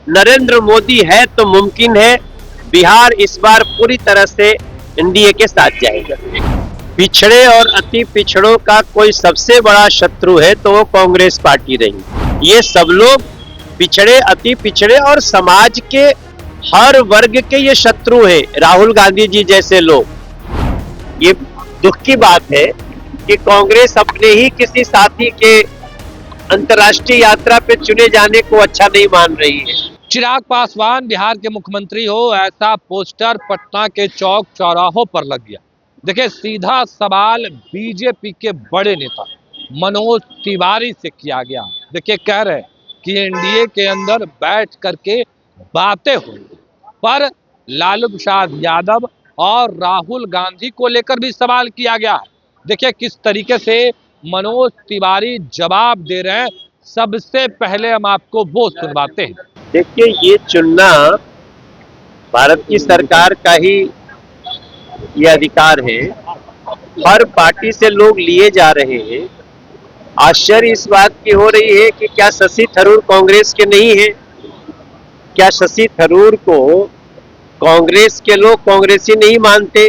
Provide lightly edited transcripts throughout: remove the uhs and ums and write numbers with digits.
नरेंद्र मोदी है तो मुमकिन है बिहार इस बार पूरी तरह से एनडीए के साथ जाएगा। पिछड़े और अति पिछड़ों का कोई सबसे बड़ा शत्रु है तो वो कांग्रेस पार्टी रही। ये सब लोग पिछड़े, अति पिछड़े और समाज के हर वर्ग के ये शत्रु है। राहुल गांधी जी जैसे लोग। ये दुख की बात है कि कांग्रेस अपने ही किसी साथी के अंतर्राष्ट्रीय यात्रा पे चुने जाने को अच्छा नहीं मान रही है। चिराग पासवान बिहार के मुख्यमंत्री हो, ऐसा पोस्टर पटना के चौक चौराहों पर लग गया। देखिए, सीधा सवाल बीजेपी के बड़े नेता मनोज तिवारी से किया गया। देखिए, कह रहे कि एनडीए के अंदर बैठ करके बातें हुई, पर लालू प्रसाद यादव और राहुल गांधी को लेकर भी सवाल किया गया है। देखिए किस तरीके से मनोज तिवारी जवाब दे रहे हैं। सबसे पहले हम आपको वो सुनवाते हैं। देखिए, ये चुनना भारत की सरकार का ही ये अधिकार है। हर पार्टी से लोग लिए जा रहे हैं। आश्चर्य इस बात की हो रही है कि क्या शशि थरूर कांग्रेस के नहीं है? क्या शशि थरूर को कांग्रेस के लोग कांग्रेसी नहीं मानते?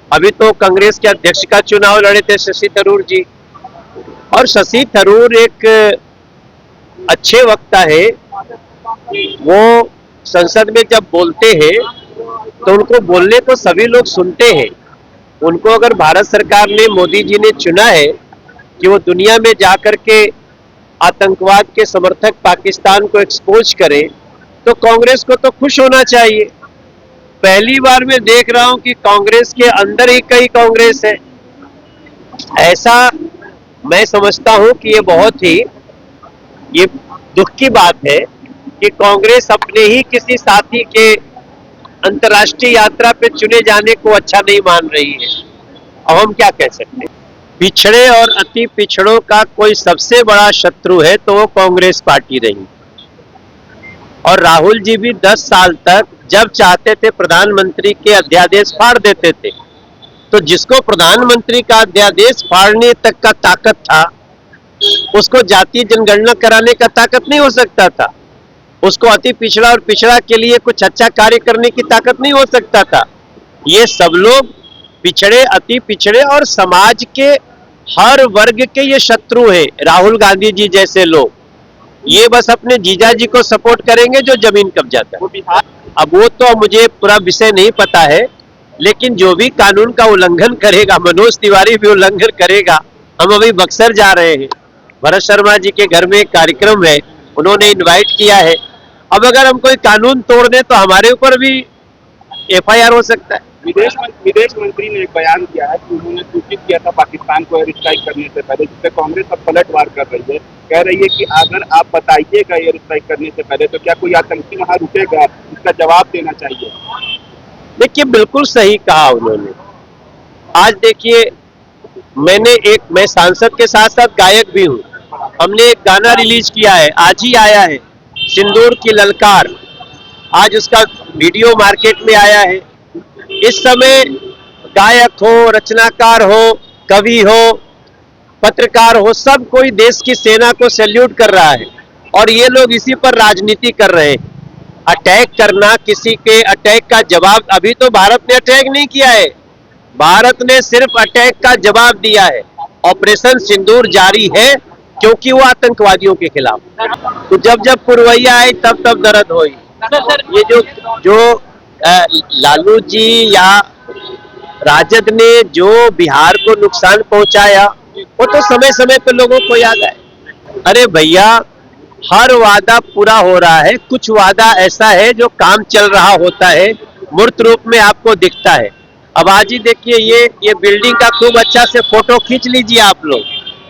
अभी तो कांग्रेस के अध्यक्ष का चुनाव लड़े थे शशि थरूर जी, और शशि थरूर एक अच्छे वक्ता है। वो संसद में जब बोलते हैं तो उनको बोलने को सभी लोग सुनते हैं। उनको अगर भारत सरकार ने, मोदी जी ने चुना है कि वो दुनिया में जाकर के आतंकवाद के समर्थक पाकिस्तान को एक्सपोज करे, तो कांग्रेस को तो खुश होना चाहिए। पहली बार मैं देख रहा हूं कि कांग्रेस के अंदर ही कई कांग्रेस है। ऐसा मैं समझता हूं कि ये दुख की बात है कि कांग्रेस अपने ही किसी साथी के अंतर्राष्ट्रीय यात्रा पे चुने जाने को अच्छा नहीं मान रही है। अब हम क्या कह सकते हैं? पिछड़े और अति पिछड़ों का कोई सबसे बड़ा शत्रु है तो वो कांग्रेस पार्टी रही। और राहुल जी भी 10 साल तक जब चाहते थे प्रधानमंत्री के अध्यादेश फाड़ देते थे। तो जिसको प्रधानमंत्री का अध्यादेश फाड़ने तक का ताकत था, उसको जातीय जनगणना कराने का ताकत नहीं हो सकता था। उसको अति पिछड़ा और पिछड़ा के लिए कुछ अच्छा कार्य करने की ताकत नहीं हो सकता था। ये सब लोग पिछड़े, अति पिछड़े और समाज के हर वर्ग के ये शत्रु है। राहुल गांधी जी जैसे लोग। ये बस अपने जीजा जी को सपोर्ट करेंगे जो जमीन कब्जा है। अब वो तो मुझे पूरा विषय नहीं पता है, लेकिन जो भी कानून का उल्लंघन करेगा, मनोज तिवारी भी उल्लंघन करेगा। हम अभी बक्सर जा रहे हैं, भरत शर्मा जी के घर में एक कार्यक्रम है, उन्होंने इनवाइट किया है। अब अगर हम कोई कानून तोड़ दें तो हमारे ऊपर भी एफआईआर हो सकता है। विदेश मंत्री ने एक बयान दिया है कि उन्होंने सूचित किया था पाकिस्तान को एयर स्ट्राइक करने से पहले, जिससे कांग्रेस अब पलटवार कर रही है। कह रही है कि अगर आप बताइएगा एयर स्ट्राइक करने से पहले तो क्या कोई आतंकी वहां रुकेगा, इसका जवाब देना चाहिए। देखिए, बिल्कुल सही कहा उन्होंने। आज देखिए, मैं सांसद के साथ साथ गायक भी हूँ। हमने एक गाना रिलीज किया है, आज ही आया है, सिंदूर की ललकार। आज उसका वीडियो मार्केट में आया है। इस समय गायक हो, रचनाकार हो, कवि हो, पत्रकार हो, सब कोई देश की सेना को सैल्यूट कर रहा है। और ये लोग इसी पर राजनीति कर रहे हैं। अटैक करना, किसी के अटैक का जवाब। अभी तो भारत ने अटैक नहीं किया है, भारत ने सिर्फ अटैक का जवाब दिया है। ऑपरेशन सिंदूर जारी है क्योंकि वो आतंकवादियों के खिलाफ। तो जब जब पुरवैया आई तब तब दर्द हुई। ये जो लालू जी या राजद ने जो बिहार को नुकसान पहुंचाया, वो तो समय समय पे लोगों को याद है। अरे भैया, हर वादा पूरा हो रहा है। कुछ वादा ऐसा है जो काम चल रहा होता है, मूर्त रूप में आपको दिखता है। अब आज ही देखिए, ये बिल्डिंग का खूब अच्छा से फोटो खींच लीजिए आप लोग,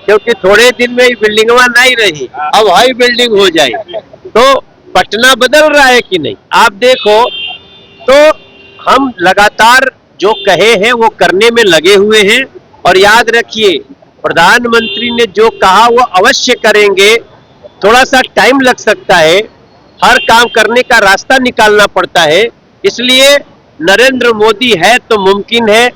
क्योंकि थोड़े दिन में ये बिल्डिंग नहीं रही, अब हाई बिल्डिंग हो जाएगी। तो पटना बदल रहा है कि नहीं, आप देखो। तो हम लगातार जो कहे हैं वो करने में लगे हुए हैं। और याद रखिए, प्रधानमंत्री ने जो कहा वो अवश्य करेंगे। थोड़ा सा टाइम लग सकता है, हर काम करने का रास्ता निकालना पड़ता है। इसलिए नरेंद्र मोदी है तो मुमकिन है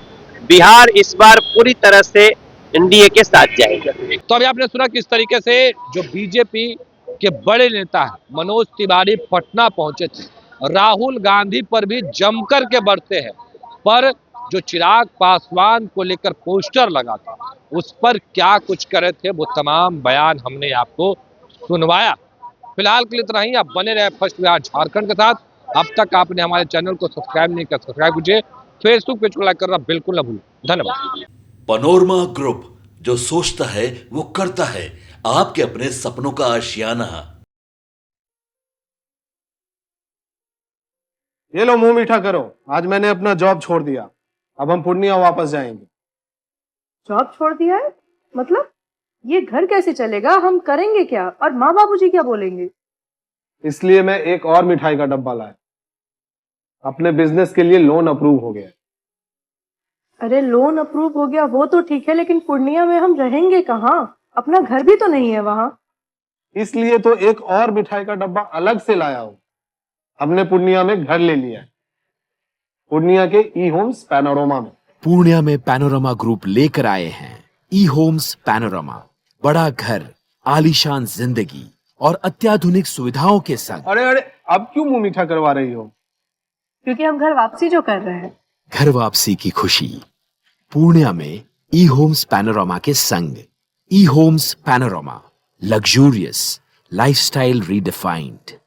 बिहार इस बार पूरी तरह से एनडीए के साथ जाएगा। तो अभी आपने सुना किस तरीके से जो बीजेपी के बड़े नेता हैं मनोज तिवारी पटना पहुंचे थे। राहुल गांधी पर भी जमकर के बढ़ते हैं, पर जो चिराग पासवान को लेकर पोस्टर लगा था उस पर क्या कुछ करे थे वो तमाम बयान हमने आपको सुनवाया। फिलहाल के लिए इतना ही। आप बने रहे फर्स्ट बिहार झारखंड के साथ। अब तक आपने हमारे चैनल को सब्सक्राइब नहीं किया, सब्सक्राइब कीजिए। फेसबुक पेज को लाइक करना बिल्कुल ना भूलें। धन्यवाद। पनोरमा ग्रुप, जो सोचता है वो करता है। आपके अपने सपनों का आशियाना। ये लो मुंह मीठा करो, आज मैंने अपना जॉब छोड़ दिया, अब हम पूर्णिया वापस जाएंगे। जॉब छोड़ दिया है? मतलब ये घर कैसे चलेगा? हम करेंगे क्या? और माँ बाबूजी क्या बोलेंगे? इसलिए मैं एक और मिठाई का डब्बा लाया। अपने बिजनेस के लिए लोन अप्रूव हो गया। अरे लोन अप्रूव हो गया वो तो ठीक है, लेकिन पूर्णिया में हम रहेंगे कहाँ? अपना घर भी तो नहीं है वहाँ। इसलिए तो एक और मिठाई का डब्बा अलग से लाया हूँ। हमने पूर्णिया में घर ले लिया है, पूर्णिया के ई होम्स पैनोरमा में। पूर्णिया में पैनोरमा ग्रुप लेकर आए हैं ई होम्स पैनोरमा। बड़ा घर, आलीशान जिंदगी और अत्याधुनिक सुविधाओं के संग। अरे अरे, अब क्यों मुंह मीठा करवा रही हो? क्योंकि हम घर वापसी जो कर रहे हैं। घर वापसी की खुशी पूर्णिया में ई होम्स पैनोरमा के संग। E homes panorama, luxurious lifestyle redefined.